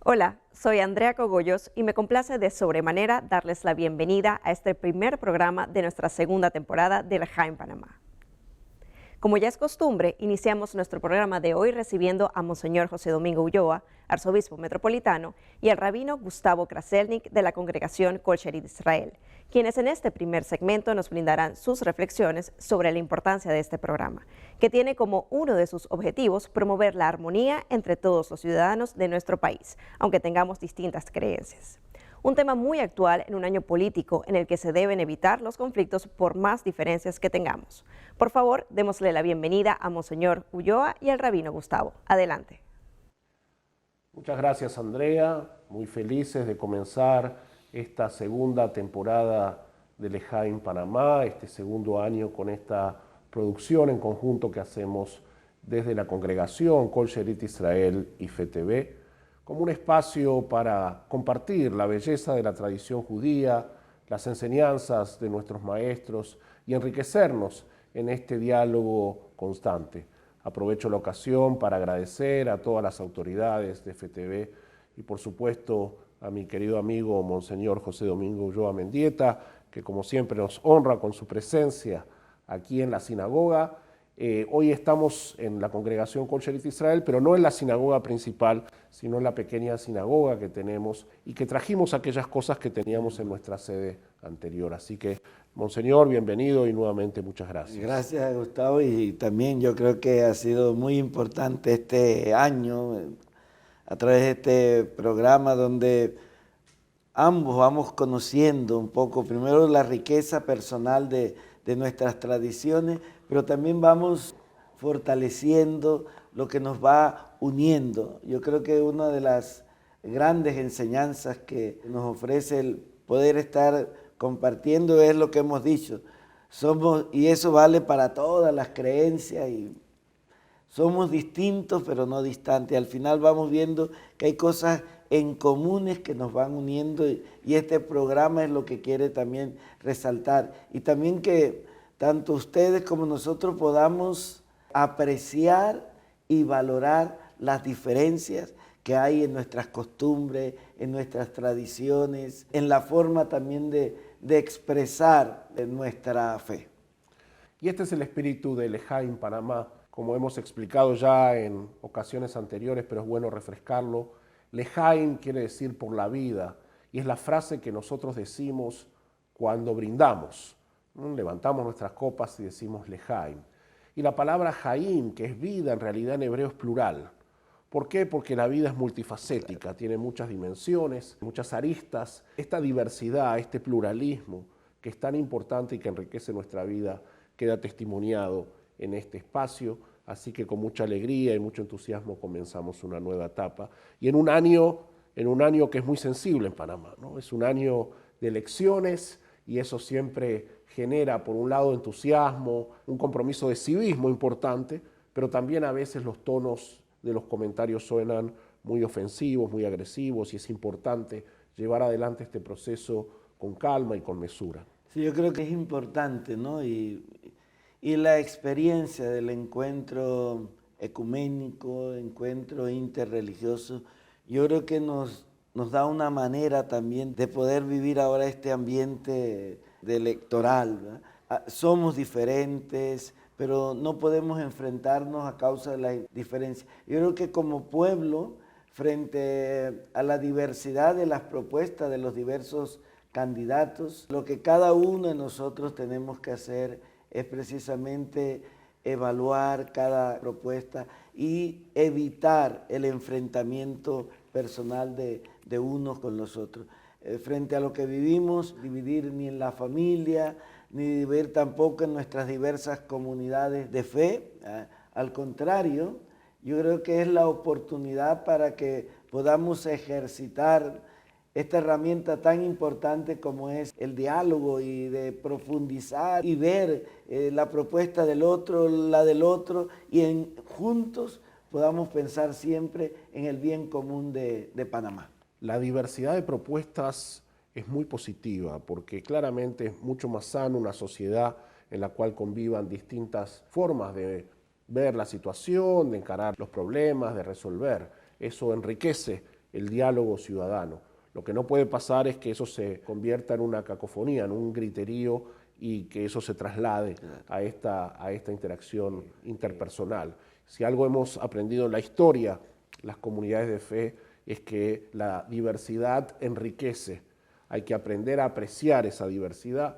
Hola, soy Andrea Cogollos y me complace de sobremanera darles la bienvenida a este primer programa de nuestra segunda temporada de Lejaim Panamá. Como ya es costumbre, iniciamos nuestro programa de hoy recibiendo a Monseñor José Domingo Ulloa, arzobispo metropolitano, y al rabino Gustavo Kraselnik de la congregación Kol Shelit Israel, quienes en este primer segmento nos brindarán sus reflexiones sobre la importancia de este programa, que tiene como uno de sus objetivos promover la armonía entre todos los ciudadanos de nuestro país, aunque tengamos distintas creencias. Un tema muy actual en un año político en el que se deben evitar los conflictos por más diferencias que tengamos. Por favor, démosle la bienvenida a Monseñor Ulloa y al rabino Gustavo. Adelante. Muchas gracias, Andrea. Muy felices de comenzar esta segunda temporada de Lejaim Panamá, este segundo año con esta producción en conjunto que hacemos desde la congregación Kol Shelit Israel y FETV, como un espacio para compartir la belleza de la tradición judía, las enseñanzas de nuestros maestros y enriquecernos en este diálogo constante. Aprovecho la ocasión para agradecer a todas las autoridades de FETV y por supuesto a mi querido amigo Monseñor José Domingo Ulloa Mendieta, que como siempre nos honra con su presencia aquí en la sinagoga. Hoy estamos en la congregación Kol Shelit Israel, pero no en la sinagoga principal, sino en la pequeña sinagoga que tenemos y que trajimos aquellas cosas que teníamos en nuestra sede anterior. Así que, Monseñor, bienvenido y nuevamente muchas gracias. Gracias, Gustavo, y también yo creo que ha sido muy importante este año a través de este programa donde ambos vamos conociendo un poco, primero la riqueza personal de nuestras tradiciones, pero también vamos fortaleciendo lo que nos va uniendo. Yo creo que una de las grandes enseñanzas que nos ofrece el poder estar compartiendo es lo que hemos dicho. Y eso vale para todas las creencias, y somos distintos pero no distantes. Al final vamos viendo que hay cosas en comunes que nos van uniendo y este programa es lo que quiere también resaltar. Y también que tanto ustedes como nosotros podamos apreciar y valorar las diferencias que hay en nuestras costumbres, en nuestras tradiciones, en la forma también de expresar nuestra fe. Y este es el espíritu de Lejaim Panamá, como hemos explicado ya en ocasiones anteriores, pero es bueno refrescarlo. Lejaim quiere decir por la vida, y es la frase que nosotros decimos cuando brindamos. Levantamos nuestras copas y decimos Lejaim. Y la palabra Jaim, que es vida, en realidad en hebreo es plural. ¿Por qué? Porque la vida es multifacética, tiene muchas dimensiones, muchas aristas. Esta diversidad, este pluralismo, que es tan importante y que enriquece nuestra vida, queda testimoniado en este espacio. Así que con mucha alegría y mucho entusiasmo comenzamos una nueva etapa. Y en un año que es muy sensible en Panamá, ¿no? Es un año de elecciones y eso siempre genera, por un lado, entusiasmo, un compromiso de civismo importante, pero también a veces los tonos de los comentarios suenan muy ofensivos, muy agresivos, y es importante llevar adelante este proceso con calma y con mesura. Sí, yo creo que es importante, ¿no? Y la experiencia del encuentro ecuménico, encuentro interreligioso, yo creo que nos da una manera también de poder vivir ahora este ambiente electoral, ¿verdad? Somos diferentes, pero no podemos enfrentarnos a causa de la diferencia. Yo creo que como pueblo, frente a la diversidad de las propuestas de los diversos candidatos, lo que cada uno de nosotros tenemos que hacer es precisamente evaluar cada propuesta y evitar el enfrentamiento personal de unos con los otros. Frente a lo que vivimos, dividir ni en la familia, ni dividir tampoco en nuestras diversas comunidades de fe. Al contrario, yo creo que es la oportunidad para que podamos ejercitar esta herramienta tan importante como es el diálogo y de profundizar y ver la propuesta del otro, la del otro, y juntos podamos pensar siempre en el bien común de Panamá. La diversidad de propuestas es muy positiva porque claramente es mucho más sano una sociedad en la cual convivan distintas formas de ver la situación, de encarar los problemas, de resolver. Eso enriquece el diálogo ciudadano. Lo que no puede pasar es que eso se convierta en una cacofonía, en un griterío, y que eso se traslade a esta interacción interpersonal. Si algo hemos aprendido en la historia, las comunidades de fe, es que la diversidad enriquece. Hay que aprender a apreciar esa diversidad.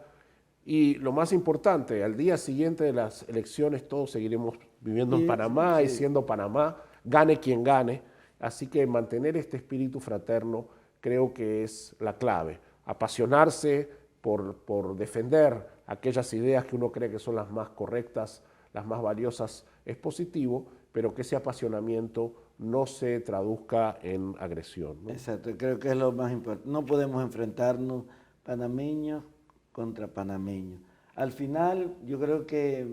Y lo más importante, al día siguiente de las elecciones todos seguiremos viviendo en Panamá y siendo Panamá, gane quien gane. Así que mantener este espíritu fraterno creo que es la clave. Apasionarse por defender aquellas ideas que uno cree que son las más correctas, las más valiosas, es positivo, pero que ese apasionamiento no se traduzca en agresión, ¿no? Exacto, creo que es lo más importante. No podemos enfrentarnos panameños contra panameños. Al final, yo creo que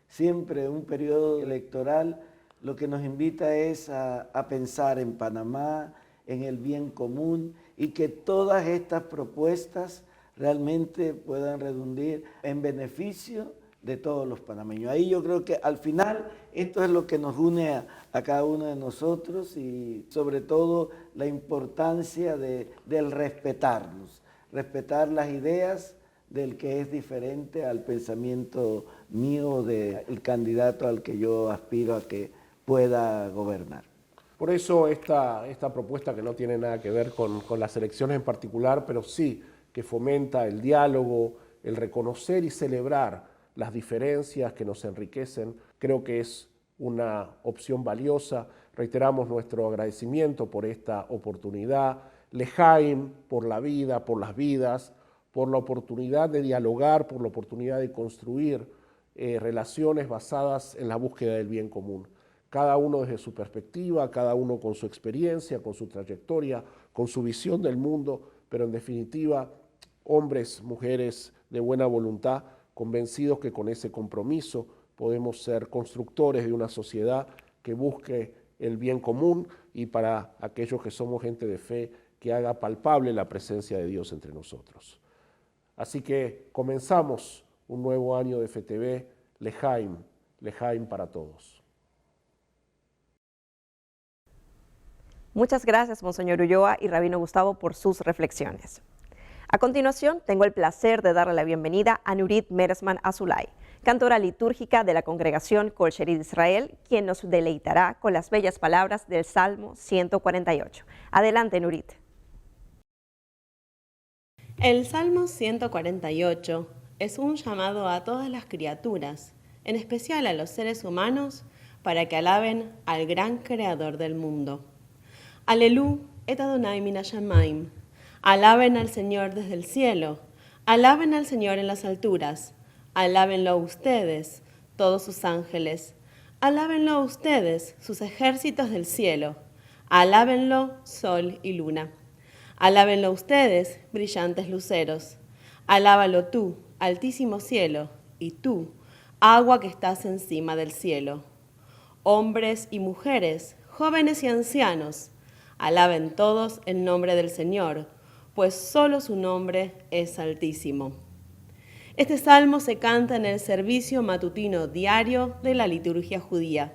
siempre un periodo electoral lo que nos invita es a pensar en Panamá, en el bien común, y que todas estas propuestas realmente puedan redundar en beneficio de todos los panameños. Ahí yo creo que al final esto es lo que nos une a cada uno de nosotros, y sobre todo la importancia del respetarnos, respetar las ideas del que es diferente al pensamiento mío, del candidato al que yo aspiro a que pueda gobernar. Por eso esta propuesta, que no tiene nada que ver con las elecciones en particular, pero sí que fomenta el diálogo, el reconocer y celebrar las diferencias que nos enriquecen, creo que es una opción valiosa. Reiteramos nuestro agradecimiento por esta oportunidad. L'Echaim por la vida, por las vidas, por la oportunidad de dialogar, por la oportunidad de construir relaciones basadas en la búsqueda del bien común. Cada uno desde su perspectiva, cada uno con su experiencia, con su trayectoria, con su visión del mundo, pero en definitiva, hombres, mujeres de buena voluntad, convencidos que con ese compromiso podemos ser constructores de una sociedad que busque el bien común, y para aquellos que somos gente de fe, que haga palpable la presencia de Dios entre nosotros. Así que comenzamos un nuevo año de FTV, L'Echaim, L'Echaim para todos. Muchas gracias, Monseñor Ulloa y Rabino Gustavo, por sus reflexiones. A continuación, tengo el placer de darle la bienvenida a Nurit Meresman Azulay, cantora litúrgica de la congregación Kol Sherid Israel, quien nos deleitará con las bellas palabras del Salmo 148. Adelante, Nurit. El Salmo 148 es un llamado a todas las criaturas, en especial a los seres humanos, para que alaben al gran creador del mundo. Alelu et Adonai min hashamayim. Alaben al Señor desde el cielo, alaben al Señor en las alturas, alábenlo ustedes, todos sus ángeles, alábenlo ustedes, sus ejércitos del cielo, alábenlo sol y luna, alábenlo ustedes, brillantes luceros, alábalo tú, altísimo cielo, y tú, agua que estás encima del cielo. Hombres y mujeres, jóvenes y ancianos, alaben todos el nombre del Señor, pues solo su nombre es altísimo. Este salmo se canta en el servicio matutino diario de la liturgia judía.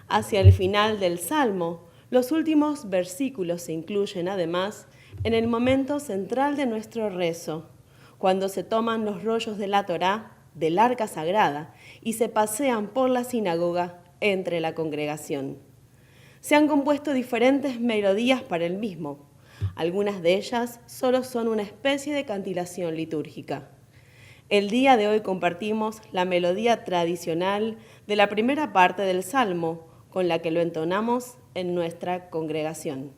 Hacia el final del salmo, los últimos versículos se incluyen además en el momento central de nuestro rezo, cuando se toman los rollos de la Torá, del arca sagrada, y se pasean por la sinagoga entre la congregación. Se han compuesto diferentes melodías para el mismo. Algunas de ellas solo son una especie de cantilación litúrgica. El día de hoy compartimos la melodía tradicional de la primera parte del Salmo, con la que lo entonamos en nuestra congregación.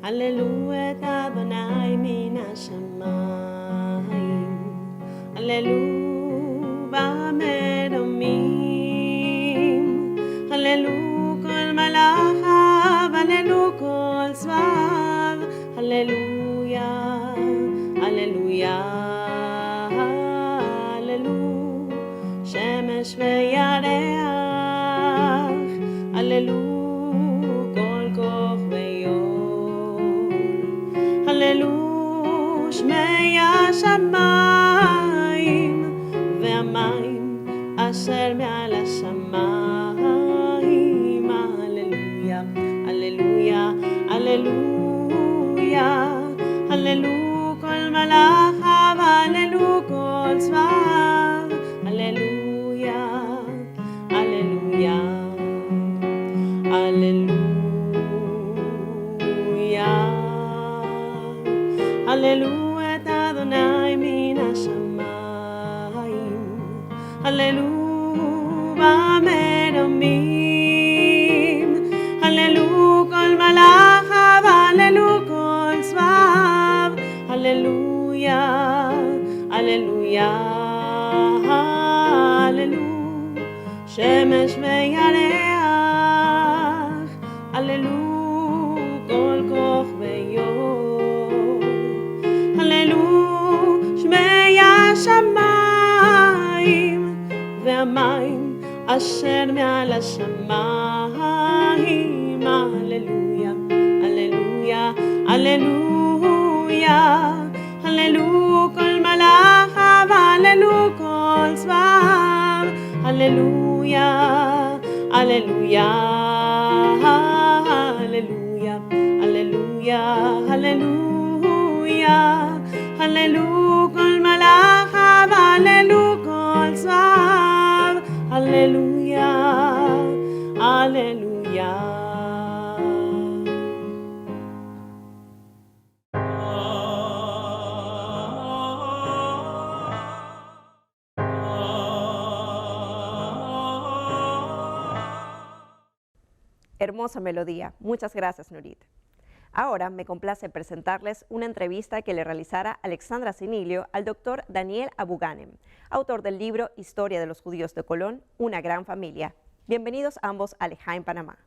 Aleluya et Adonai min hashamayim. Aleluya ba'meromim. Aleluya kol malachav. Aleluya kol tzvav. Aleluya. Aleluya. Aleluya. Shemesh ve'yareach. Aleluya kol koch ve'yor. Aleluya, Shmei kol svav. Aleluya, aleluya, aleluya. Aleluya et Adonai min hashamayim. Aleluya b'meromim. Aleluya kol malachav. Aleluya kol svav. Aleluya, aleluya, aleluya. Shemesh ve'yareach. Aleluya kol kochveyo. Aleluya shmei hashamayim ve'amayim asher me'al hashamayim. Aleluya, aleluya, aleluya, aleluya kol malachav. Aleluya kol svav. Aleluya, aleluya, aleluya, aleluya, aleluya, aleluya kol malachav. Aleluya kol svav. Aleluya, aleluya. Hermosa melodía. Muchas gracias, Nurit. Ahora me complace presentarles una entrevista que le realizara Alexandra Sinilio al doctor Daniel Abu Ghanem, autor del libro Historia de los Judíos de Colón, una gran familia. Bienvenidos ambos a Lejaim Panamá.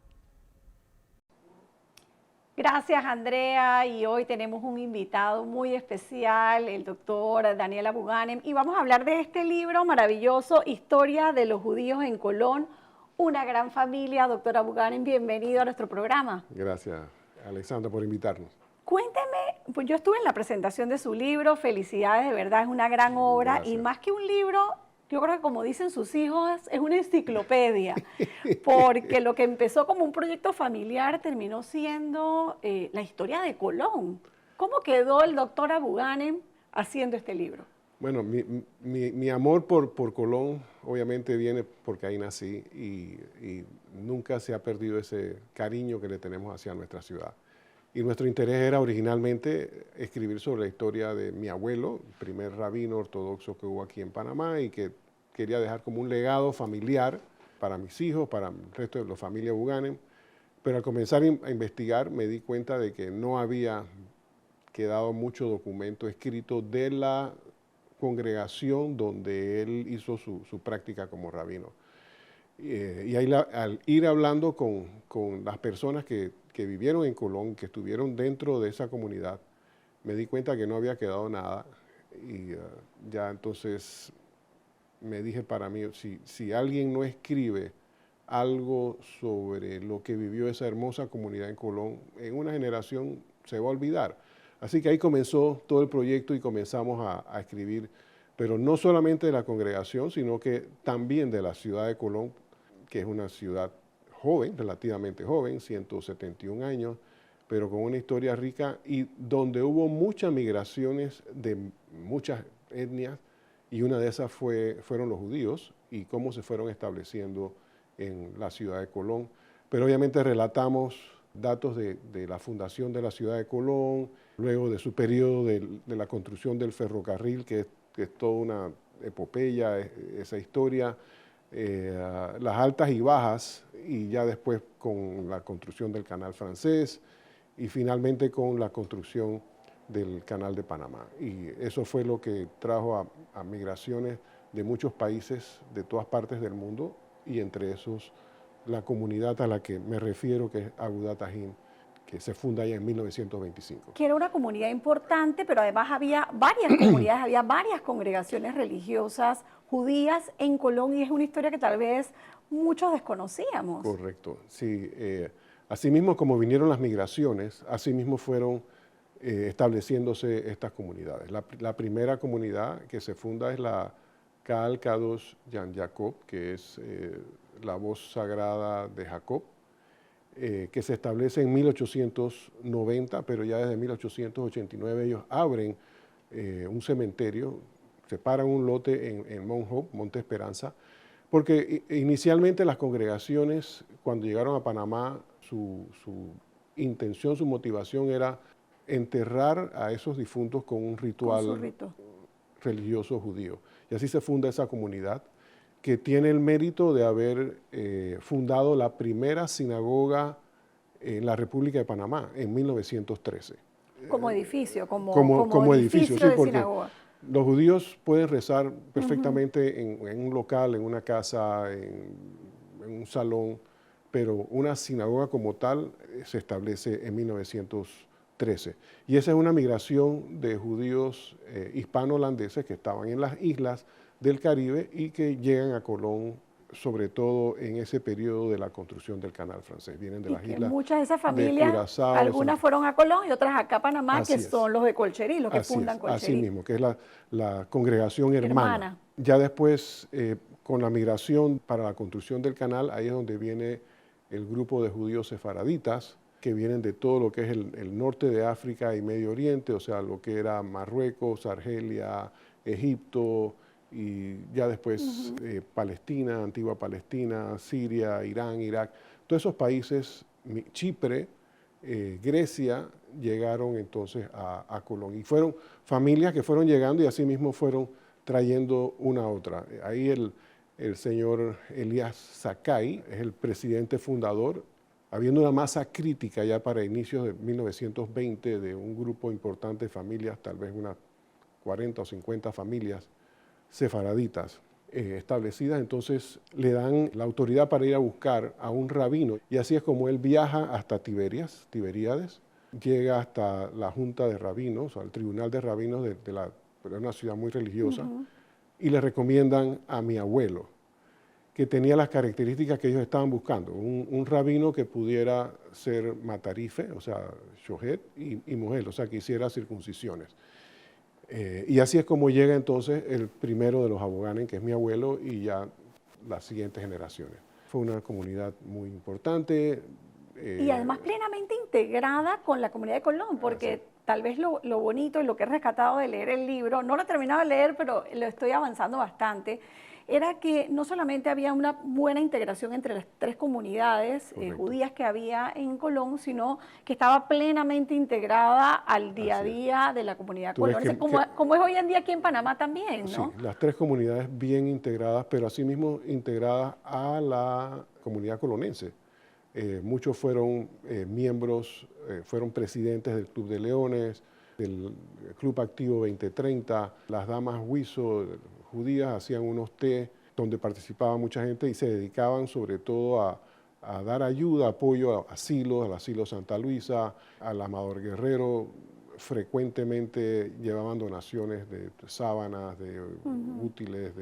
Gracias, Andrea, y hoy tenemos un invitado muy especial, el doctor Daniel Abu Ghanem, y vamos a hablar de este libro maravilloso, Historia de los Judíos en Colón, una gran familia. Doctor Abu Ghanem, bienvenido a nuestro programa. Gracias, Alexandra, por invitarnos. Cuénteme, pues yo estuve en la presentación de su libro, felicidades, de verdad, es una gran obra, Gracias. y más que un libro, yo creo que como dicen sus hijos, es una enciclopedia, porque lo que empezó como un proyecto familiar terminó siendo la historia de Colón. ¿Cómo quedó el doctor Abu Ghanem haciendo este libro? Bueno, mi amor por Colón obviamente viene porque ahí nací y nunca se ha perdido ese cariño que le tenemos hacia nuestra ciudad. Y nuestro interés era originalmente escribir sobre la historia de mi abuelo, el primer rabino ortodoxo que hubo aquí en Panamá y que quería dejar como un legado familiar para mis hijos, para el resto de la familia Abu Ghanem. Pero al comenzar a investigar me di cuenta de que no había quedado mucho documento escrito de la congregación donde él hizo su práctica como rabino. Y ahí al ir hablando con las personas que vivieron en Colón, que estuvieron dentro de esa comunidad, me di cuenta que no había quedado nada y ya entonces me dije para mí, si alguien no escribe algo sobre lo que vivió esa hermosa comunidad en Colón, en una generación se va a olvidar. Así que ahí comenzó todo el proyecto y comenzamos a escribir, pero no solamente de la congregación, sino que también de la ciudad de Colón, que es una ciudad joven, relativamente joven, 171 años, pero con una historia rica y donde hubo muchas migraciones de muchas etnias, y una de esas fueron los judíos y cómo se fueron estableciendo en la ciudad de Colón. Pero obviamente relatamos datos de la fundación de la ciudad de Colón, luego de su periodo de la construcción del ferrocarril, que es toda una epopeya, esa historia, las altas y bajas, y ya después con la construcción del canal francés, y finalmente con la construcción del canal de Panamá. Y eso fue lo que trajo a migraciones de muchos países, de todas partes del mundo, y entre esos la comunidad a la que me refiero, que es Agudat Ahim, que se funda ya en 1925. Que era una comunidad importante, pero además había varias comunidades, había varias congregaciones religiosas judías en Colón, y es una historia que tal vez muchos desconocíamos. Correcto, sí. Asimismo, como vinieron las migraciones, asimismo fueron estableciéndose estas comunidades. La primera comunidad que se funda es la Kaal Kadosh Yan Jacob, que es la voz sagrada de Jacob, que se establece en 1890, pero ya desde 1889 ellos abren un cementerio separan un lote en Mount Hope, Monte Esperanza, porque inicialmente las congregaciones, cuando llegaron a Panamá, su intención, su motivación era enterrar a esos difuntos con un ritual religioso judío. Y así se funda esa comunidad, que tiene el mérito de haber fundado la primera sinagoga en la República de Panamá en 1913. Como edificio, como edificio, sí, de porque sinagoga. los judíos pueden rezar perfectamente en un local, en una casa, en un salón, pero una sinagoga como tal se establece en 1913. Y esa es una migración de judíos hispano-holandeses que estaban en las islas del Caribe y que llegan a Colón, sobre todo en ese periodo de la construcción del canal francés. Vienen de las islas Muchas de esas de familias, Curazao, algunas fueron a Colón y otras acá a Panamá, Así que es. son los de Colcherí, los que Así fundan es, Colcherí. así mismo, que es la congregación hermana. Hermana. Ya después, con la migración para la construcción del canal, ahí es donde viene el grupo de judíos sefaraditas, que vienen de todo lo que es el norte de África y Medio Oriente, o sea, lo que era Marruecos, Argelia, Egipto, y ya después Palestina, antigua Palestina, Siria, Irán, Irak, todos esos países, Chipre, Grecia, llegaron entonces a Colón. Y fueron familias que fueron llegando y así mismo fueron trayendo una a otra. Ahí el señor Elías Sakai es el presidente fundador, habiendo una masa crítica ya para inicios de 1920 de un grupo importante de familias, tal vez unas 40 o 50 familias sefaraditas establecidas, entonces le dan la autoridad para ir a buscar a un rabino, y así es como él viaja hasta Tiberíades, llega hasta la Junta de Rabinos, al Tribunal de Rabinos de una ciudad muy religiosa, y le recomiendan a mi abuelo, que tenía las características que ellos estaban buscando, un rabino que pudiera ser matarife, o sea, shohet, y mujer, o sea, que hiciera circuncisiones. Y así es como llega entonces el primero de los aboganes, que es mi abuelo, y ya las siguientes generaciones. Fue una comunidad muy importante. Y además plenamente integrada con la comunidad de Colón, porque tal vez lo bonito y lo que he rescatado de leer el libro, no lo he terminado de leer, pero lo estoy avanzando bastante, era que no solamente había una buena integración entre las tres comunidades judías que había en Colón, sino que estaba plenamente integrada al día a día de la comunidad colonesa, como es hoy en día aquí en Panamá también, ¿no? Sí, las tres comunidades bien integradas, pero asimismo integradas a la comunidad colonense. Muchos fueron miembros, fueron presidentes del Club de Leones, del Club Activo 2030, las damas Huizo, judías, hacían unos té donde participaba mucha gente y se dedicaban sobre todo a dar ayuda, apoyo a asilos, al asilo Santa Luisa, al Amador Guerrero. Frecuentemente llevaban donaciones de sábanas, de útiles,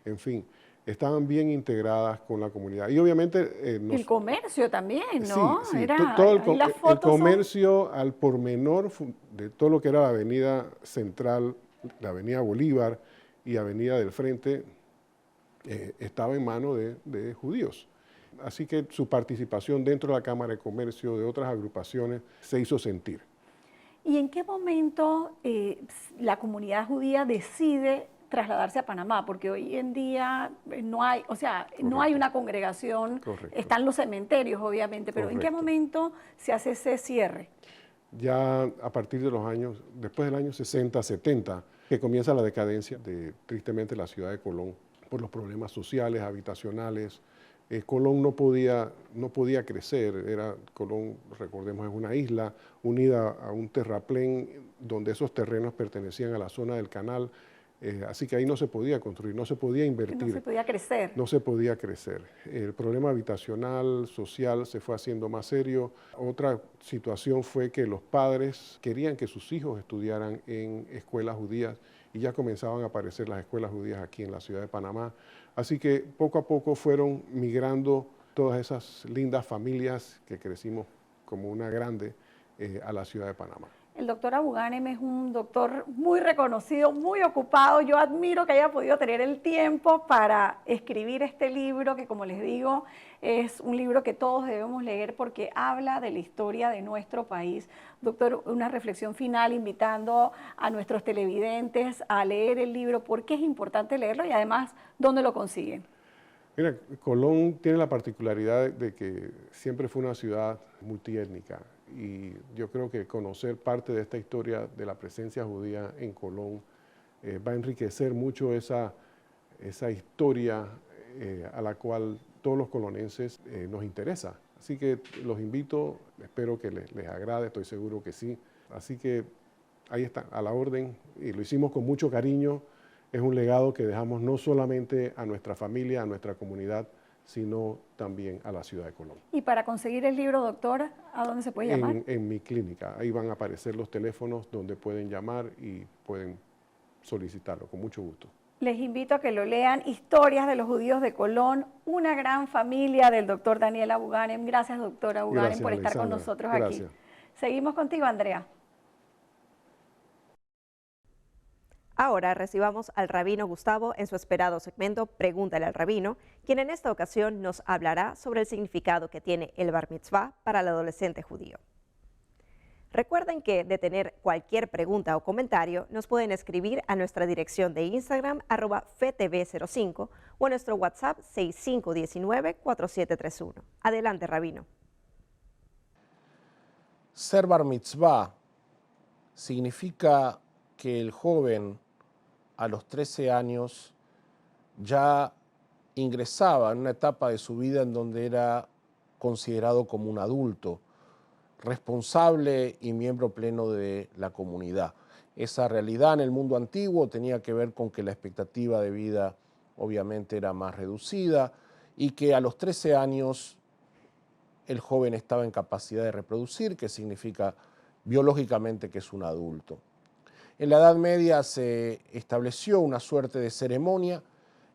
en fin. Estaban bien integradas con la comunidad. Y obviamente... el comercio también, ¿no? Sí, sí. Todo el comercio al pormenor de todo lo que era la avenida central, la avenida Bolívar y avenida del Frente, estaba en manos de judíos. Así que su participación dentro de la Cámara de Comercio, de otras agrupaciones, se hizo sentir. ¿Y en qué momento la comunidad judía decide trasladarse a Panamá? Porque hoy en día no hay, o sea, no hay una congregación, están los cementerios obviamente, pero ¿en qué momento se hace ese cierre? Ya a partir de los años, después del año 60, 70, que comienza la decadencia de, tristemente, la ciudad de Colón, por los problemas sociales, habitacionales. Colón no podía crecer, Colón, recordemos, es una isla unida a un terraplén donde esos terrenos pertenecían a la zona del canal, así que ahí no se podía construir, no se podía invertir. No se podía crecer. No se podía crecer. El problema habitacional, social, se fue haciendo más serio. Otra situación fue que los padres querían que sus hijos estudiaran en escuelas judías y ya comenzaban a aparecer las escuelas judías aquí en la ciudad de Panamá. Así que poco a poco fueron migrando todas esas lindas familias que crecimos como una grande a la ciudad de Panamá. El doctor Abu Ghanem es un doctor muy reconocido, muy ocupado. Yo admiro que haya podido tener el tiempo para escribir este libro, que como les digo, es un libro que todos debemos leer porque habla de la historia de nuestro país. Doctor, una reflexión final invitando a nuestros televidentes a leer el libro, por qué es importante leerlo y además, ¿dónde lo consiguen? Mira, Colón tiene la particularidad de que siempre fue una ciudad multiétnica y yo creo que conocer parte de esta historia de la presencia judía en Colón va a enriquecer mucho esa historia a la cual todos los colonenses nos interesa. Así que los invito, espero que les agrade, estoy seguro que sí. Así que ahí está, a la orden, y lo hicimos con mucho cariño. Es un legado que dejamos no solamente a nuestra familia, a nuestra comunidad, sino también a la ciudad de Colón. Y para conseguir el libro, doctor, ¿a dónde se puede llamar? En mi clínica, ahí van a aparecer los teléfonos donde pueden llamar y pueden solicitarlo, con mucho gusto. Les invito a que lo lean, Historias de los Judíos de Colón, una gran familia del doctor Daniel Abu Ghanem. Gracias, doctor Abu Ghanem, por estar con nosotros aquí. Seguimos contigo, Andrea. Ahora recibamos al rabino Gustavo en su esperado segmento Pregúntale al rabino, quien en esta ocasión nos hablará sobre el significado que tiene el bar mitzvah para el adolescente judío. Recuerden que de tener cualquier pregunta o comentario nos pueden escribir a nuestra dirección de Instagram @FTV05 o a nuestro WhatsApp 6519-4731. Adelante, rabino. Ser bar mitzvah significa que el joven a los 13 años ya ingresaba en una etapa de su vida en donde era considerado como un adulto, responsable y miembro pleno de la comunidad. Esa realidad en el mundo antiguo tenía que ver con que la expectativa de vida obviamente era más reducida y que a los 13 años el joven estaba en capacidad de reproducir, que significa biológicamente que es un adulto. En la Edad Media se estableció una suerte de ceremonia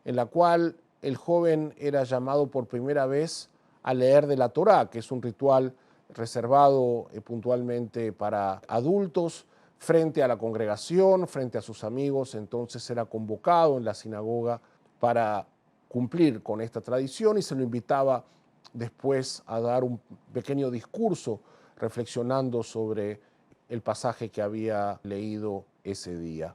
en la cual el joven era llamado por primera vez a leer de la Torá, que es un ritual reservado puntualmente para adultos, frente a la congregación, frente a sus amigos. Entonces era convocado en la sinagoga para cumplir con esta tradición y se lo invitaba después a dar un pequeño discurso reflexionando sobre el pasaje que había leído ese día.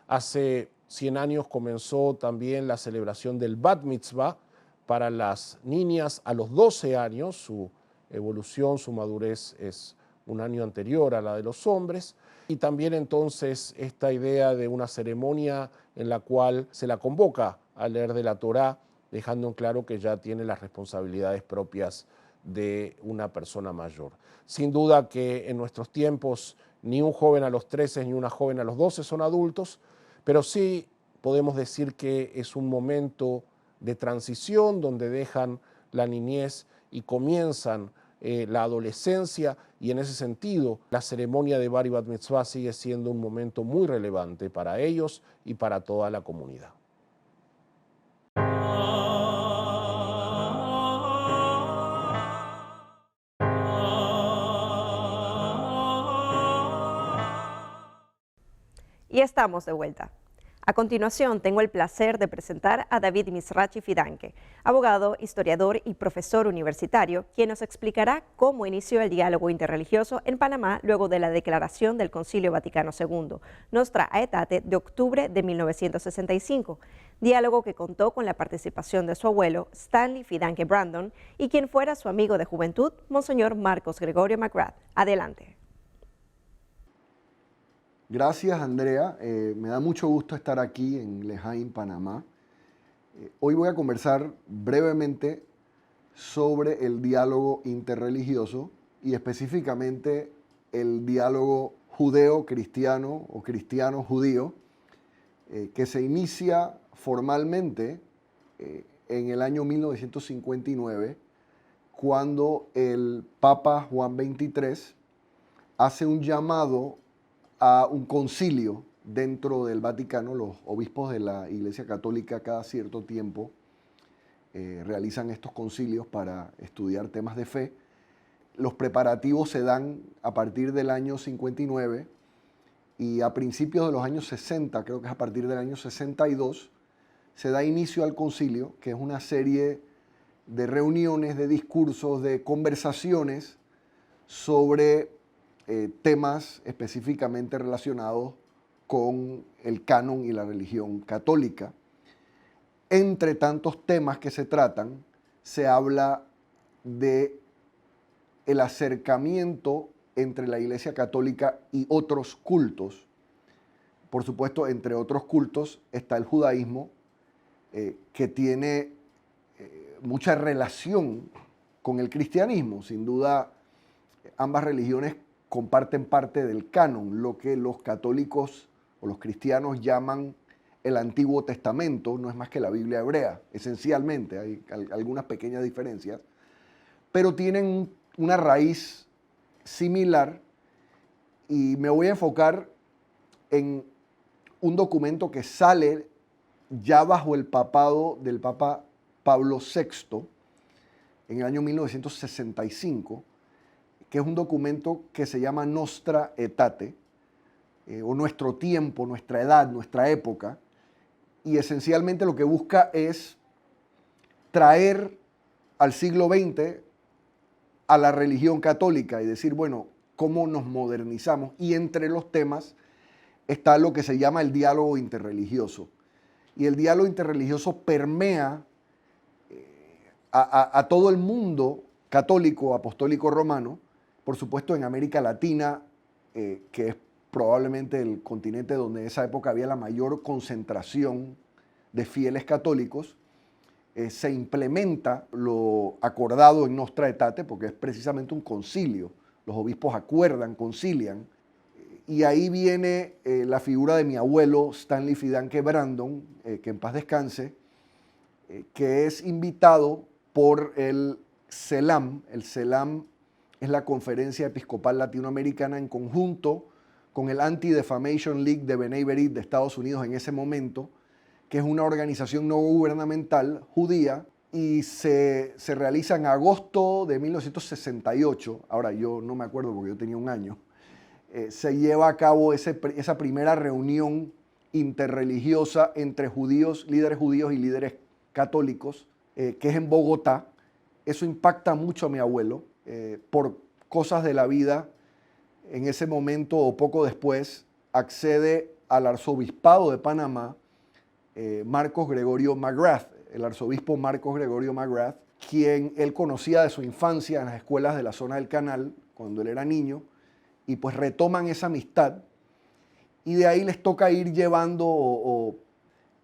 Hace 100 años comenzó también la celebración del Bat Mitzvah para las niñas a los 12 años. Su evolución, su madurez es un año anterior a la de los hombres. Y también entonces esta idea de una ceremonia en la cual se la convoca a leer de la Torá, dejando en claro que ya tiene las responsabilidades propias de una persona mayor. Sin duda que en nuestros tiempos ni un joven a los 13 ni una joven a los 12 son adultos, pero sí podemos decir que es un momento de transición donde dejan la niñez y comienzan la adolescencia, y en ese sentido la ceremonia de Bar y Bat Mitzvah sigue siendo un momento muy relevante para ellos y para toda la comunidad. Y estamos de vuelta. A continuación, tengo el placer de presentar a David Mizrachi Fidanque, abogado, historiador y profesor universitario, quien nos explicará cómo inició el diálogo interreligioso en Panamá luego de la declaración del Concilio Vaticano II, Nostra Aetate, de octubre de 1965, diálogo que contó con la participación de su abuelo, Stanley Fidanque Brandon, y quien fuera su amigo de juventud, Monseñor Marcos Gregorio McGrath. Adelante. Gracias, Andrea. Me da mucho gusto estar aquí en Lejaim, Panamá. Hoy voy a conversar brevemente sobre el diálogo interreligioso y específicamente el diálogo judeo-cristiano o cristiano-judío que se inicia formalmente en el año 1959 cuando el Papa Juan XXIII hace un llamado a un concilio dentro del Vaticano. Los obispos de la Iglesia Católica cada cierto tiempo realizan estos concilios para estudiar temas de fe los preparativos se dan a partir del año 59 y a principios de los años 60, creo que es a partir del año 62, se da inicio al concilio, que es una serie de reuniones, de discursos, de conversaciones sobre temas específicamente relacionados con el canon y la religión católica. Entre tantos temas que se tratan, se habla de el acercamiento entre la Iglesia Católica y otros cultos. Por supuesto, entre otros cultos está el judaísmo, que tiene mucha relación con el cristianismo. Sin duda, ambas religiones comparten parte del canon, lo que los católicos o los cristianos llaman el Antiguo Testamento, no es más que la Biblia hebrea, esencialmente, hay algunas pequeñas diferencias, pero tienen una raíz similar y me voy a enfocar en un documento que sale ya bajo el papado del Papa Pablo VI en el año 1965, que es un documento que se llama Nostra Aetate, o nuestro tiempo, nuestra edad, nuestra época, y esencialmente lo que busca es traer al siglo XX a la religión católica y decir, bueno, cómo nos modernizamos. Y entre los temas está lo que se llama el diálogo interreligioso. Y el diálogo interreligioso permea a todo el mundo católico, apostólico romano, por supuesto en América Latina, que es probablemente el continente donde en esa época había la mayor concentración de fieles católicos, se implementa lo acordado en Nostra Aetate, porque es precisamente un concilio. Los obispos acuerdan, concilian, y ahí viene la figura de mi abuelo Stanley Fidanque Brandon, que en paz descanse, que es invitado por el CELAM. El CELAM es la Conferencia Episcopal Latinoamericana en conjunto con el Anti-Defamation League de B'nai B'rith de Estados Unidos en ese momento, que es una organización no gubernamental judía, y se realiza en agosto de 1968. Ahora, yo no me acuerdo porque yo tenía un año. Se lleva a cabo esa primera reunión interreligiosa entre judíos, líderes judíos y líderes católicos, que es en Bogotá. Eso impacta mucho a mi abuelo, por cosas de la vida. En ese momento o poco después accede al arzobispado de Panamá Marcos Gregorio McGrath, el arzobispo Marcos Gregorio McGrath, quien él conocía de su infancia en las escuelas de la zona del Canal, cuando él era niño, y pues retoman esa amistad, y de ahí les toca ir llevando o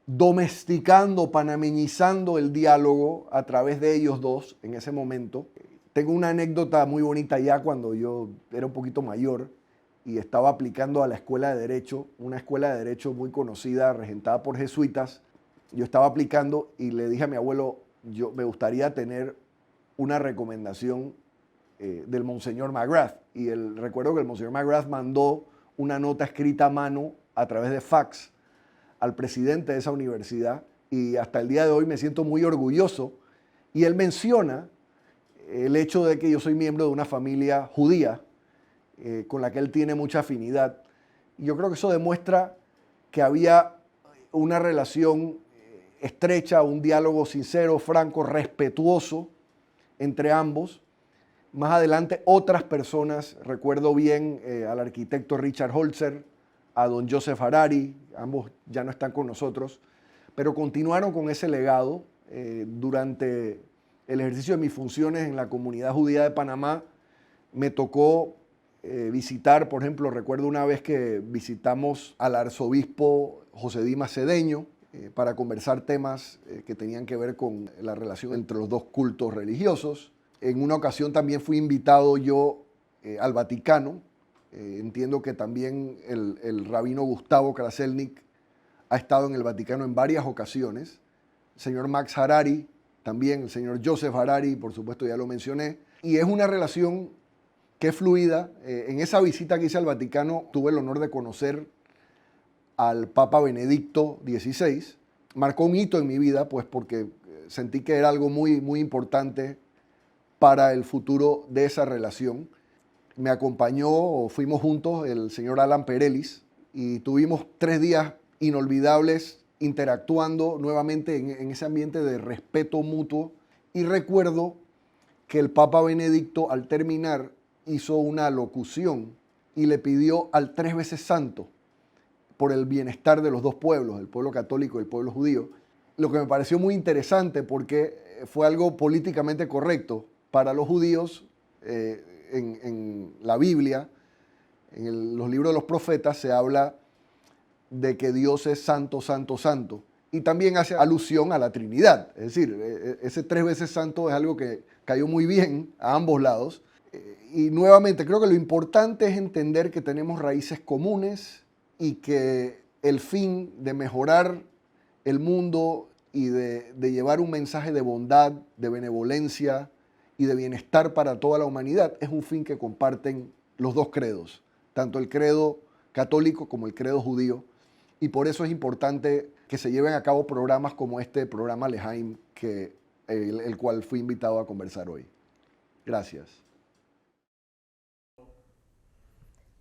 domesticando, panameñizando el diálogo a través de ellos dos en ese momento. Tengo una anécdota muy bonita ya cuando yo era un poquito mayor y estaba aplicando a la escuela de Derecho, una escuela de Derecho muy conocida, regentada por jesuitas. Yo estaba aplicando y le dije a mi abuelo, me gustaría tener una recomendación del Monseñor McGrath. Y recuerdo que el Monseñor McGrath mandó una nota escrita a mano a través de fax al presidente de esa universidad, y hasta el día de hoy me siento muy orgulloso. Y él menciona el hecho de que yo soy miembro de una familia judía con la que él tiene mucha afinidad. Y yo creo que eso demuestra que había una relación estrecha, un diálogo sincero, franco, respetuoso entre ambos. Más adelante otras personas, recuerdo bien al arquitecto Richard Holzer, a don Joseph Harari, ambos ya no están con nosotros, pero continuaron con ese legado durante el ejercicio de mis funciones en la comunidad judía de Panamá. Me tocó visitar, por ejemplo, recuerdo una vez que visitamos al arzobispo José Dimas Cedeño para conversar temas que tenían que ver con la relación entre los dos cultos religiosos. En una ocasión también fui invitado yo al Vaticano. Entiendo que también el rabino Gustavo Kraselnik ha estado en el Vaticano en varias ocasiones. El señor Max Harari, también el señor Joseph Harari, por supuesto ya lo mencioné. Y es una relación que es fluida. En esa visita que hice al Vaticano tuve el honor de conocer al Papa Benedicto XVI. Marcó un hito en mi vida, pues porque sentí que era algo muy, muy importante para el futuro de esa relación. Me acompañó, o fuimos juntos, el señor Alan Perelis, y tuvimos 3 días inolvidables interactuando nuevamente en ese ambiente de respeto mutuo. Y recuerdo que el Papa Benedicto, al terminar, hizo una locución y le pidió al 3 veces santo por el bienestar de los dos pueblos, el pueblo católico y el pueblo judío, lo que me pareció muy interesante porque fue algo políticamente correcto para los judíos. En la Biblia, en los libros de los profetas, se habla de que Dios es santo, santo, santo. Y también hace alusión a la Trinidad. Es decir, ese 3 veces santo es algo que cayó muy bien a ambos lados. Y nuevamente, creo que lo importante es entender que tenemos raíces comunes y que el fin de mejorar el mundo y de llevar un mensaje de bondad, de benevolencia y de bienestar para toda la humanidad es un fin que comparten los dos credos, tanto el credo católico como el credo judío. Y por eso es importante que se lleven a cabo programas como este programa Lehaim, el cual fui invitado a conversar hoy. Gracias.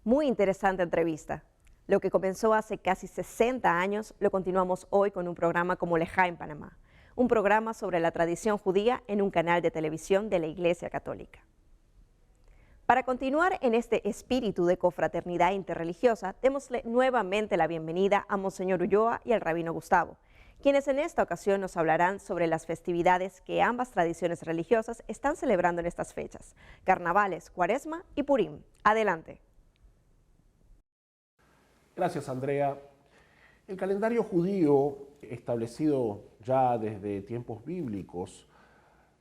Muy interesante entrevista. Lo que comenzó hace casi 60 años lo continuamos hoy con un programa como Lehaim Panamá, un programa sobre la tradición judía en un canal de televisión de la Iglesia Católica. Para continuar en este espíritu de confraternidad interreligiosa, démosle nuevamente la bienvenida a Monseñor Ulloa y al Rabino Gustavo, quienes en esta ocasión nos hablarán sobre las festividades que ambas tradiciones religiosas están celebrando en estas fechas: carnavales, Cuaresma y Purim. Adelante. Gracias, Andrea. El calendario judío, establecido ya desde tiempos bíblicos,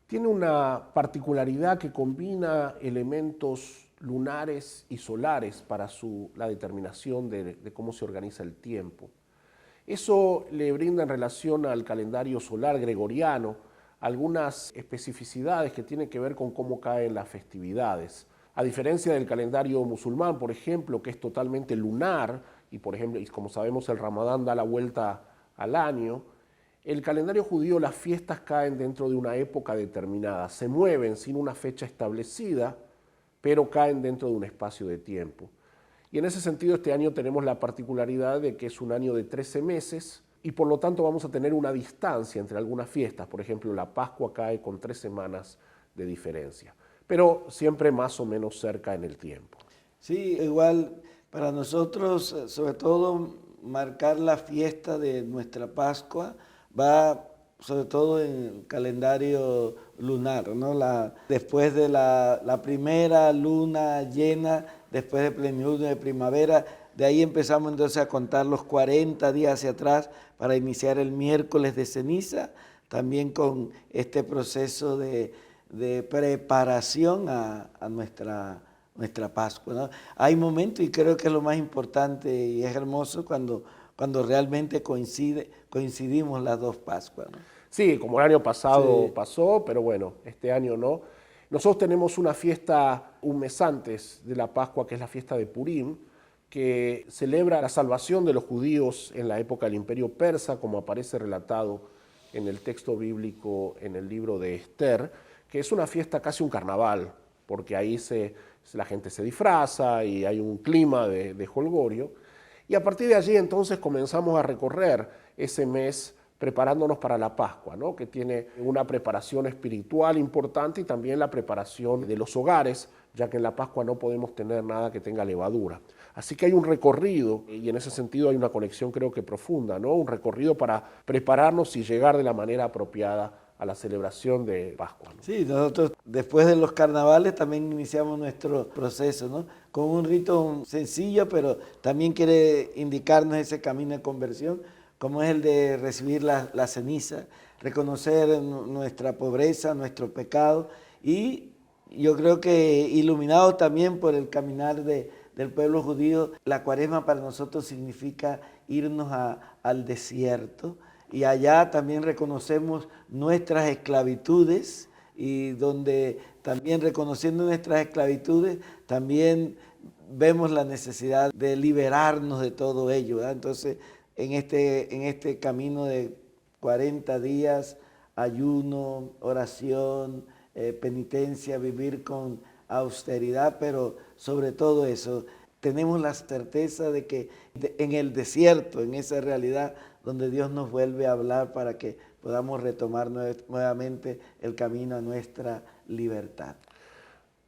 tiene una particularidad que combina elementos lunares y solares para la determinación de cómo se organiza el tiempo. Eso le brinda, en relación al calendario solar gregoriano, algunas especificidades que tienen que ver con cómo caen las festividades. A diferencia del calendario musulmán, por ejemplo, que es totalmente lunar, y por ejemplo, como sabemos, el Ramadán da la vuelta al año, el calendario judío, las fiestas caen dentro de una época determinada, se mueven sin una fecha establecida, pero caen dentro de un espacio de tiempo. Y en ese sentido, este año tenemos la particularidad de que es un año de 13 meses y por lo tanto vamos a tener una distancia entre algunas fiestas. Por ejemplo, la Pascua cae con 3 semanas de diferencia, pero siempre más o menos cerca en el tiempo. Sí, igual para nosotros, sobre todo, marcar la fiesta de nuestra Pascua va sobre todo en el calendario lunar, ¿no? Después de la primera luna llena, después de plenitud de primavera, de ahí empezamos entonces a contar los 40 días hacia atrás para iniciar el miércoles de ceniza, también con este proceso de preparación a nuestra Pascua, ¿no? Hay momentos, y creo que es lo más importante y es hermoso, cuando realmente coincidimos las dos Pascuas, ¿no? Sí, como el año pasado Sí. pasó, pero bueno, este año no. Nosotros tenemos una fiesta un mes antes de la Pascua, que es la fiesta de Purim, que celebra la salvación de los judíos en la época del Imperio Persa, como aparece relatado en el texto bíblico en el libro de Esther, que es una fiesta casi un carnaval, porque ahí la gente se disfraza y hay un clima de jolgorio. Y a partir de allí entonces comenzamos a recorrer ese mes preparándonos para la Pascua, ¿no? Que tiene una preparación espiritual importante y también la preparación de los hogares, ya que en la Pascua no podemos tener nada que tenga levadura. Así que hay un recorrido, y en ese sentido hay una conexión creo que profunda, ¿no? Un recorrido para prepararnos y llegar de la manera apropiada a la celebración de Pascua, ¿no? Sí, nosotros después de los carnavales también iniciamos nuestro proceso, ¿no? Con un rito sencillo, pero también quiere indicarnos ese camino de conversión, como es el de recibir la ceniza, reconocer nuestra pobreza, nuestro pecado, y yo creo que iluminado también por el caminar del pueblo judío, la Cuaresma para nosotros significa irnos al desierto, y allá también reconocemos nuestras esclavitudes, y donde también reconociendo nuestras esclavitudes, también vemos la necesidad de liberarnos de todo ello, ¿verdad? Entonces, en este camino de 40 días, ayuno, oración, penitencia, vivir con austeridad, pero sobre todo eso, tenemos la certeza de que en el desierto, en esa realidad donde Dios nos vuelve a hablar para que podamos retomar nuevamente el camino a nuestra libertad.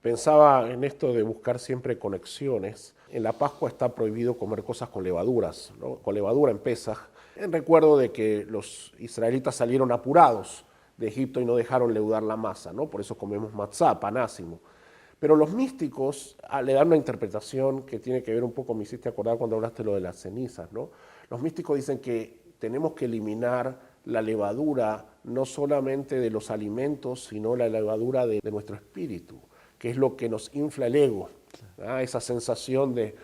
Pensaba en esto de buscar siempre conexiones. En la Pascua está prohibido comer cosas con levaduras, ¿no? Con levadura en Pesaj, en recuerdo de que los israelitas salieron apurados de Egipto y no dejaron leudar la masa, ¿no? Por eso comemos matzá, panásimo. Pero los místicos le dan una interpretación que tiene que ver un poco, me hiciste acordar cuando hablaste lo de las cenizas, ¿no? Los místicos dicen que tenemos que eliminar la levadura no solamente de los alimentos, sino la levadura de nuestro espíritu, que es lo que nos infla el ego, ¿verdad? Esa sensación de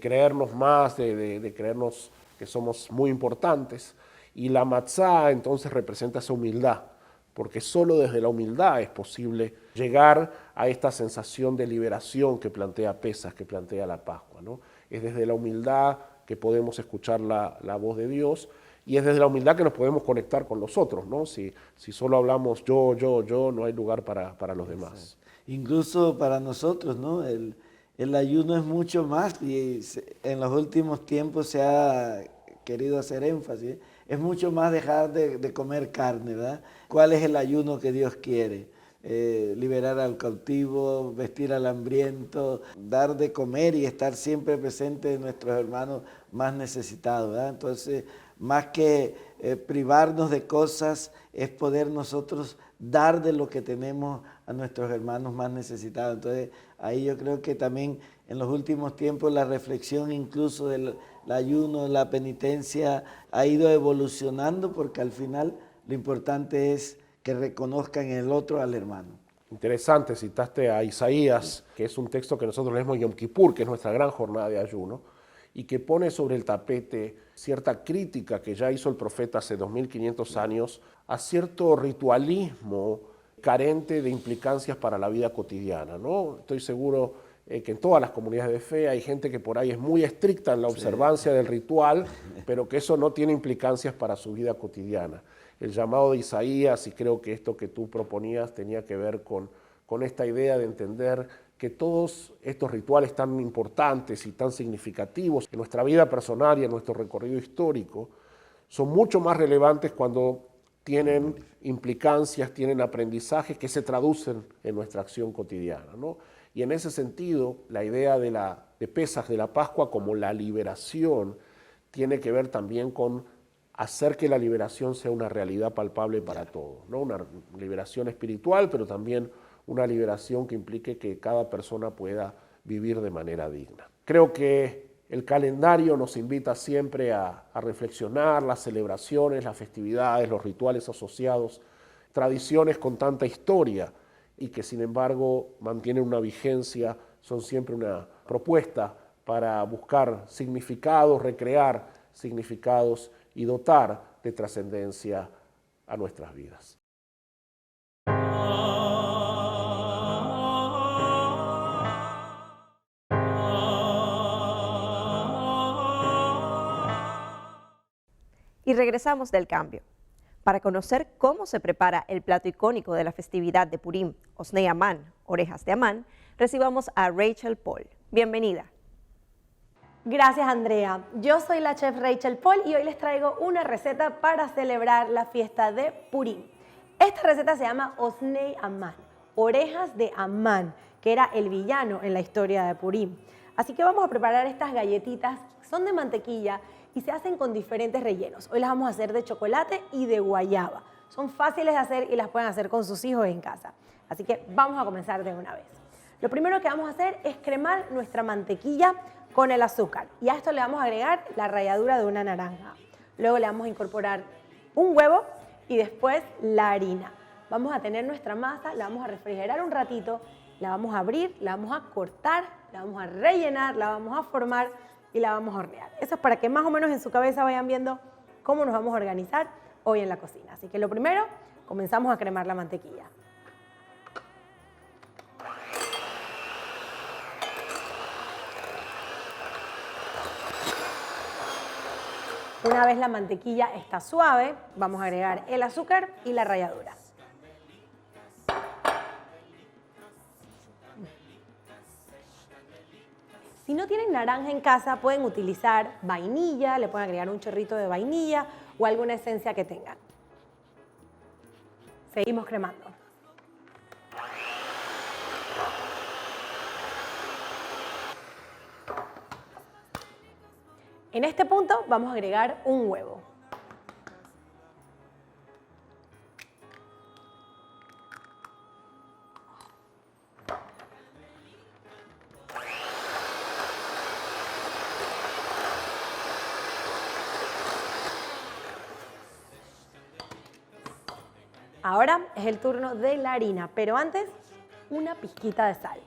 creernos más, de creernos que somos muy importantes. Y la matzá entonces representa esa humildad, porque solo desde la humildad es posible llegar a esta sensación de liberación que plantea Pesaj, que plantea la Pascua, ¿no? Es desde la humildad que podemos escuchar la voz de Dios, y es desde la humildad que nos podemos conectar con los otros, ¿no? Si solo hablamos yo, no hay lugar para los demás. Incluso para nosotros, ¿no? El ayuno es mucho más, y en los últimos tiempos se ha querido hacer énfasis, es mucho más dejar de comer carne, ¿verdad? ¿Cuál es el ayuno que Dios quiere? Liberar al cautivo, vestir al hambriento, dar de comer y estar siempre presente de nuestros hermanos más necesitados, ¿verdad? Entonces, más que privarnos de cosas, es poder nosotros dar de lo que tenemos a nuestros hermanos más necesitados. Entonces, ahí yo creo que también en los últimos tiempos la reflexión incluso del ayuno, la penitencia ha ido evolucionando, porque al final lo importante es que reconozcan en el otro al hermano. Interesante, citaste a Isaías, que es un texto que nosotros leemos en Yom Kippur, que es nuestra gran jornada de ayuno, y que pone sobre el tapete cierta crítica que ya hizo el profeta hace 2500 años a cierto ritualismo carente de implicancias para la vida cotidiana, ¿no? Estoy seguro que en todas las comunidades de fe hay gente que por ahí es muy estricta en la observancia del ritual, pero que eso no tiene implicancias para su vida cotidiana. El llamado de Isaías, y creo que esto que tú proponías tenía que ver con esta idea de entender que todos estos rituales tan importantes y tan significativos en nuestra vida personal y en nuestro recorrido histórico son mucho más relevantes cuando tienen implicancias, tienen aprendizajes que se traducen en nuestra acción cotidiana, ¿no? Y en ese sentido, la idea de Pesaj, de la Pascua, como la liberación, tiene que ver también con hacer que la liberación sea una realidad palpable para todos, ¿no? Una liberación espiritual, pero también una liberación que implique que cada persona pueda vivir de manera digna. Creo que el calendario nos invita siempre a reflexionar las celebraciones, las festividades, los rituales asociados, tradiciones con tanta historia y que sin embargo mantienen una vigencia, son siempre una propuesta para buscar significados, recrear significados y dotar de trascendencia a nuestras vidas. Y regresamos del cambio. Para conocer cómo se prepara el plato icónico de la festividad de Purim, Osnei Amán, orejas de Amán, recibamos a Rachel Paul. Bienvenida. Gracias, Andrea. Yo soy la chef Rachel Paul y hoy les traigo una receta para celebrar la fiesta de Purim. Esta receta se llama Osnei Amán, orejas de Amán, que era el villano en la historia de Purim. Así que vamos a preparar estas galletitas, son de mantequilla y se hacen con diferentes rellenos. Hoy las vamos a hacer de chocolate y de guayaba. Son fáciles de hacer y las pueden hacer con sus hijos en casa. Así que vamos a comenzar de una vez. Lo primero que vamos a hacer es cremar nuestra mantequilla con el azúcar. Y a esto le vamos a agregar la ralladura de una naranja. Luego le vamos a incorporar un huevo y después la harina. Vamos a tener nuestra masa, la vamos a refrigerar un ratito, la vamos a abrir, la vamos a cortar, la vamos a rellenar, la vamos a formar y la vamos a hornear. Eso es para que más o menos en su cabeza vayan viendo cómo nos vamos a organizar hoy en la cocina. Así que lo primero, comenzamos a cremar la mantequilla. Una vez la mantequilla está suave, vamos a agregar el azúcar y la ralladura. Si no tienen naranja en casa, pueden utilizar vainilla, le pueden agregar un chorrito de vainilla o alguna esencia que tengan. Seguimos cremando. En este punto vamos a agregar un huevo. Ahora es el turno de la harina, pero antes una pizquita de sal.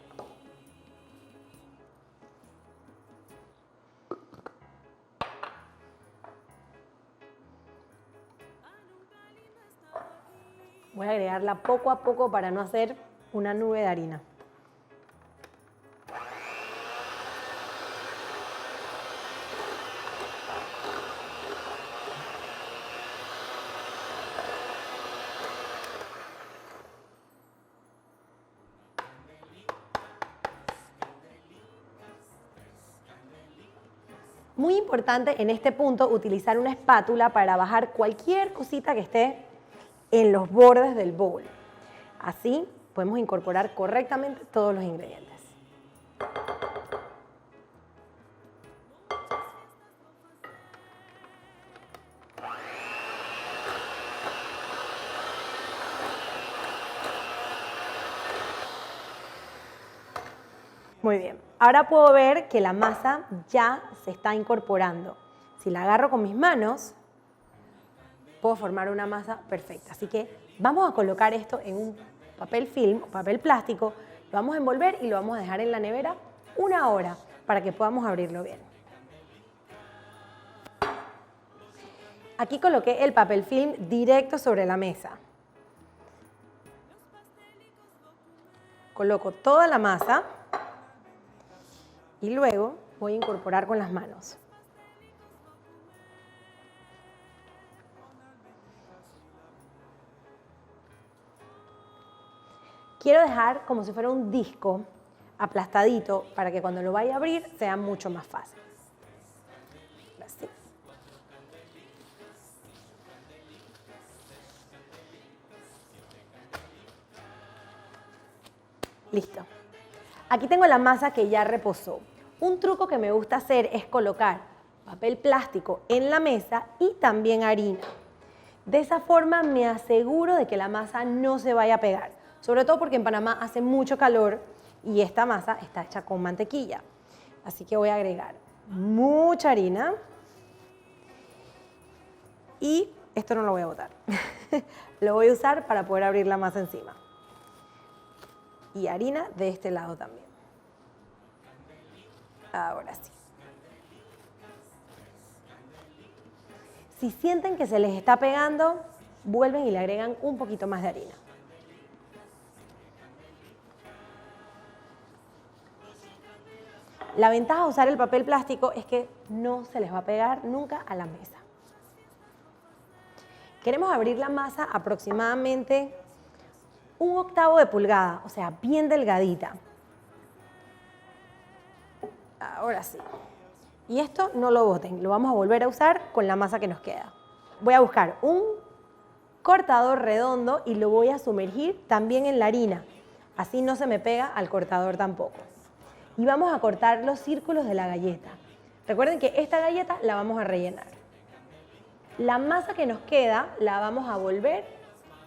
Voy a agregarla poco a poco para no hacer una nube de harina. Muy importante en este punto utilizar una espátula para bajar cualquier cosita que esté en los bordes del bowl. Así podemos incorporar correctamente todos los ingredientes. Muy bien, ahora puedo ver que la masa ya se está incorporando. Si la agarro con mis manos, puedo formar una masa perfecta. Así que vamos a colocar esto en un papel film o papel plástico, lo vamos a envolver y lo vamos a dejar en la nevera 1 hora para que podamos abrirlo bien. Aquí coloqué el papel film directo sobre la mesa. Coloco toda la masa y luego voy a incorporar con las manos. Quiero dejar como si fuera un disco aplastadito para que cuando lo vaya a abrir sea mucho más fácil. Así. Listo. Aquí tengo la masa que ya reposó. Un truco que me gusta hacer es colocar papel plástico en la mesa y también harina. De esa forma me aseguro de que la masa no se vaya a pegar, sobre todo porque en Panamá hace mucho calor y esta masa está hecha con mantequilla. Así que voy a agregar mucha harina y esto no lo voy a botar. Lo voy a usar para poder abrir la masa encima. Y harina de este lado también. Ahora sí. Si sienten que se les está pegando, vuelven y le agregan un poquito más de harina. La ventaja de usar el papel plástico es que no se les va a pegar nunca a la mesa. Queremos abrir la masa aproximadamente 1/8 de pulgada, o sea, bien delgadita. Ahora sí. Y esto no lo boten, lo vamos a volver a usar con la masa que nos queda. Voy a buscar un cortador redondo y lo voy a sumergir también en la harina. Así no se me pega al cortador tampoco. Y vamos a cortar los círculos de la galleta. Recuerden que esta galleta la vamos a rellenar. La masa que nos queda la vamos a volver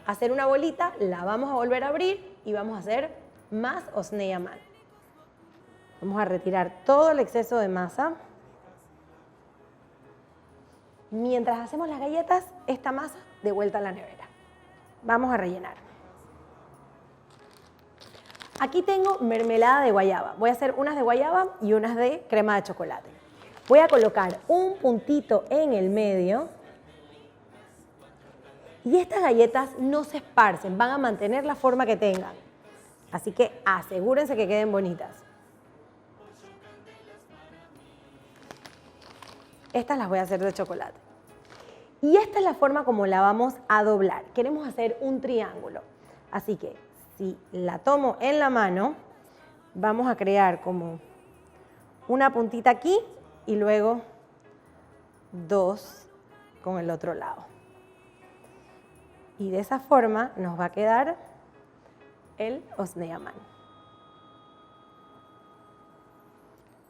a hacer una bolita, la vamos a volver a abrir y vamos a hacer más osnei aman. Vamos a retirar todo el exceso de masa. Mientras hacemos las galletas, esta masa de vuelta a la nevera. Vamos a rellenar. Aquí tengo mermelada de guayaba. Voy a hacer unas de guayaba y unas de crema de chocolate. Voy a colocar un puntito en el medio. Y estas galletas no se esparcen, van a mantener la forma que tengan. Así que asegúrense que queden bonitas. Estas las voy a hacer de chocolate. Y esta es la forma como la vamos a doblar. Queremos hacer un triángulo. Así que si la tomo en la mano, vamos a crear como una puntita aquí y luego 2 con el otro lado. Y de esa forma nos va a quedar el Osnei Amán.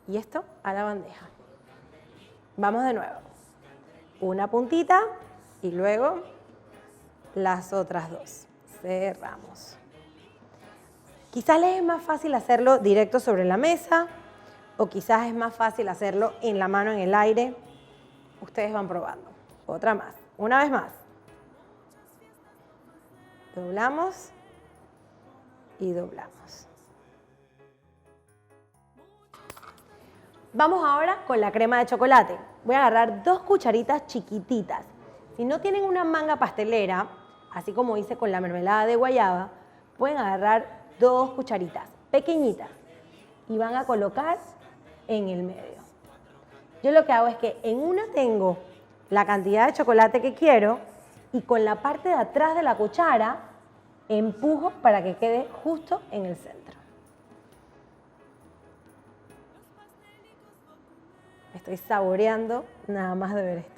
Y esto a la bandeja. Vamos de nuevo. Una puntita y luego las otras 2. Cerramos. Quizás les es más fácil hacerlo directo sobre la mesa o quizás es más fácil hacerlo en la mano en el aire. Ustedes van probando. Otra más. Una vez más. Doblamos y doblamos. Vamos ahora con la crema de chocolate. Voy a agarrar 2 cucharitas chiquititas. Si no tienen una manga pastelera, así como hice con la mermelada de guayaba, pueden agarrar 2 cucharitas pequeñitas y van a colocar en el medio. Yo lo que hago es que en una tengo la cantidad de chocolate que quiero y con la parte de atrás de la cuchara empujo para que quede justo en el centro. Estoy saboreando nada más de ver esto.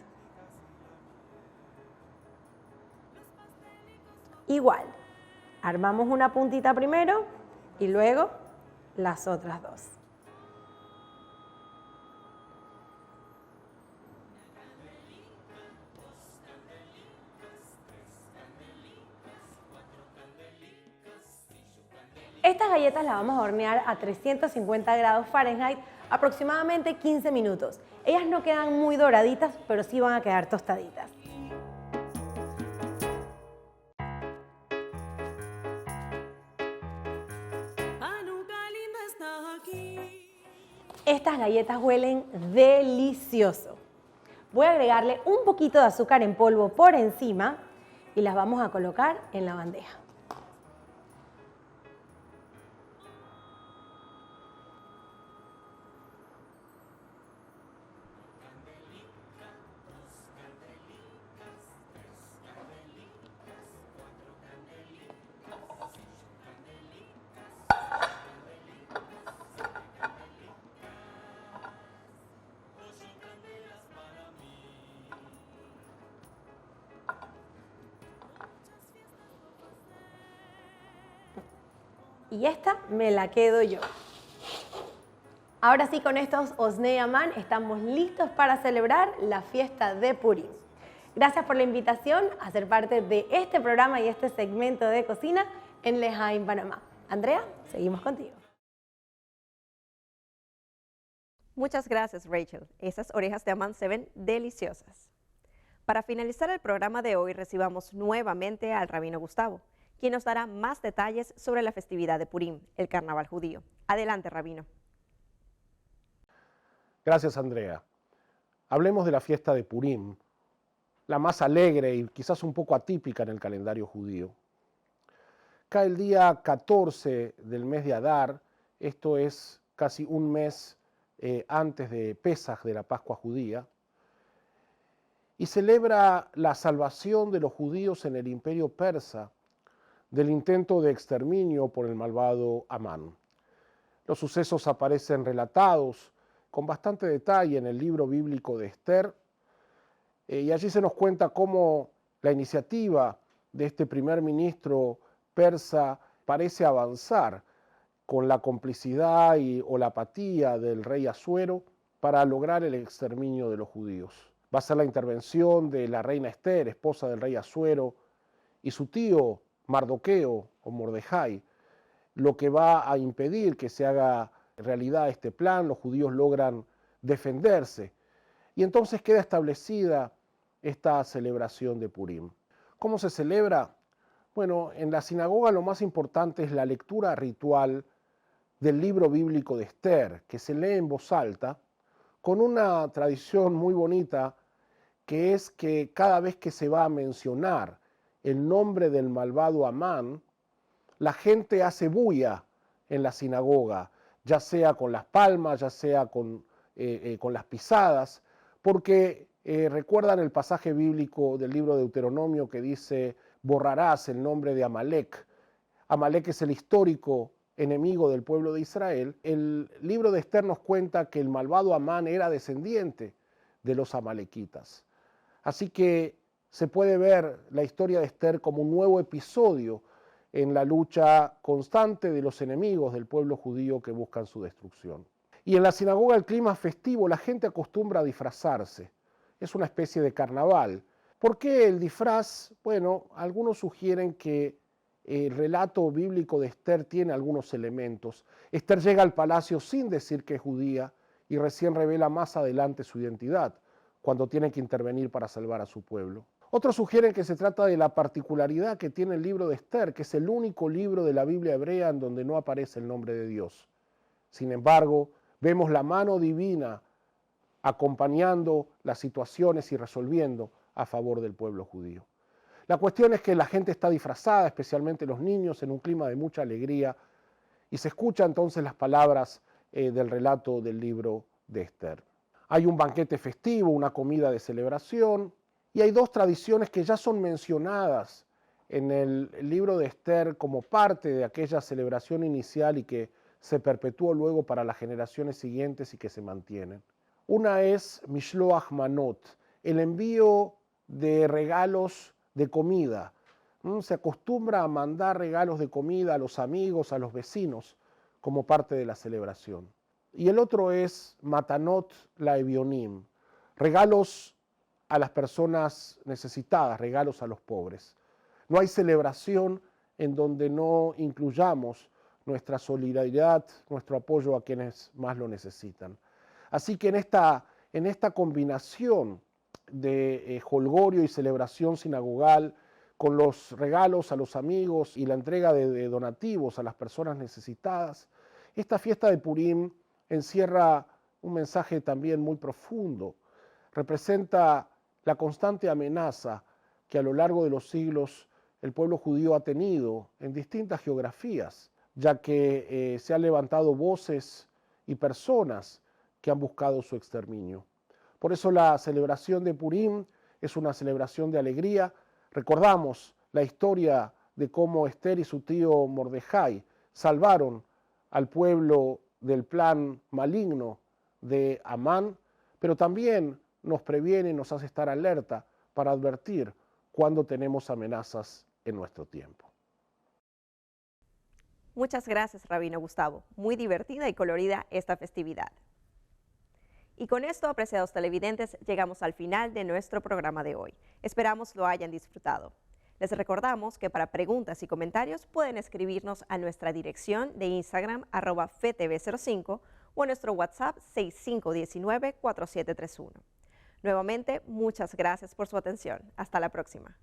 Igual, armamos una puntita primero y luego las otras 2. Estas galletas las vamos a hornear a 350 grados Fahrenheit aproximadamente 15 minutos. Ellas no quedan muy doraditas, pero sí van a quedar tostaditas. Estas galletas huelen delicioso. Voy a agregarle un poquito de azúcar en polvo por encima y las vamos a colocar en la bandeja. Y esta me la quedo yo. Ahora sí, con estos Osnei Amán estamos listos para celebrar la fiesta de Purim. Gracias por la invitación a ser parte de este programa y este segmento de cocina en Lejaim, Panamá. Andrea, seguimos contigo. Muchas gracias, Rachel. Esas orejas de Amán se ven deliciosas. Para finalizar el programa de hoy, recibamos nuevamente al rabino Gustavo, quien nos dará más detalles sobre la festividad de Purim, el carnaval judío. Adelante, rabino. Gracias, Andrea. Hablemos de la fiesta de Purim, la más alegre y quizás un poco atípica en el calendario judío. Cae el día 14 del mes de Adar, esto es casi un mes antes de Pesaj, de la Pascua judía, y celebra la salvación de los judíos en el imperio persa del intento de exterminio por el malvado Amán. Los sucesos aparecen relatados con bastante detalle en el libro bíblico de Esther, y allí se nos cuenta cómo la iniciativa de este primer ministro persa parece avanzar con la complicidad o la apatía del rey Asuero para lograr el exterminio de los judíos. Va a ser la intervención de la reina Esther, esposa del rey Asuero, y su tío Mardoqueo o Mordejai, lo que va a impedir que se haga realidad este plan. Los judíos logran defenderse y entonces queda establecida esta celebración de Purim. ¿Cómo se celebra? Bueno, en la sinagoga lo más importante es la lectura ritual del libro bíblico de Esther, que se lee en voz alta, con una tradición muy bonita, que es que cada vez que se va a mencionar el nombre del malvado Amán, la gente hace bulla en la sinagoga, ya sea con las palmas, ya sea con las pisadas, porque recuerdan el pasaje bíblico del libro de Deuteronomio que dice: borrarás el nombre de Amalek. Amalek es el histórico enemigo del pueblo de Israel, el libro de Esther nos cuenta que el malvado Amán era descendiente de los amalequitas. Así que se puede ver la historia de Esther como un nuevo episodio en la lucha constante de los enemigos del pueblo judío que buscan su destrucción. Y en la sinagoga el clima festivo, la gente acostumbra a disfrazarse. Es una especie de carnaval. ¿Por qué el disfraz? Bueno, algunos sugieren que el relato bíblico de Esther tiene algunos elementos. Esther llega al palacio sin decir que es judía y recién revela más adelante su identidad, cuando tiene que intervenir para salvar a su pueblo. Otros sugieren que se trata de la particularidad que tiene el libro de Esther, que es el único libro de la Biblia hebrea en donde no aparece el nombre de Dios. Sin embargo, vemos la mano divina acompañando las situaciones y resolviendo a favor del pueblo judío. La cuestión es que la gente está disfrazada, especialmente los niños, en un clima de mucha alegría, y se escuchan entonces las palabras del relato del libro de Esther. Hay un banquete festivo, una comida de celebración, y hay dos tradiciones que ya son mencionadas en el libro de Esther como parte de aquella celebración inicial y que se perpetuó luego para las generaciones siguientes y que se mantienen. Una es Mishloach Manot, el envío de regalos de comida. Se acostumbra a mandar regalos de comida a los amigos, a los vecinos, como parte de la celebración. Y el otro es Matanot Laevionim, regalos a las personas necesitadas, regalos a los pobres. No hay celebración en donde no incluyamos nuestra solidaridad, nuestro apoyo a quienes más lo necesitan. Así que en esta combinación de jolgorio y celebración sinagogal, con los regalos a los amigos y la entrega de donativos a las personas necesitadas, esta fiesta de Purim encierra un mensaje también muy profundo. Representa la constante amenaza que a lo largo de los siglos el pueblo judío ha tenido en distintas geografías, ya que se han levantado voces y personas que han buscado su exterminio. Por eso la celebración de Purim es una celebración de alegría. Recordamos la historia de cómo Esther y su tío Mordejai salvaron al pueblo del plan maligno de Amán, pero también nos previene y nos hace estar alerta para advertir cuando tenemos amenazas en nuestro tiempo. Muchas gracias, Rabino Gustavo. Muy divertida y colorida esta festividad. Y con esto, apreciados televidentes, llegamos al final de nuestro programa de hoy. Esperamos lo hayan disfrutado. Les recordamos que para preguntas y comentarios pueden escribirnos a nuestra dirección de Instagram @FETV05 o a nuestro WhatsApp 6519-4731. Nuevamente, muchas gracias por su atención. Hasta la próxima.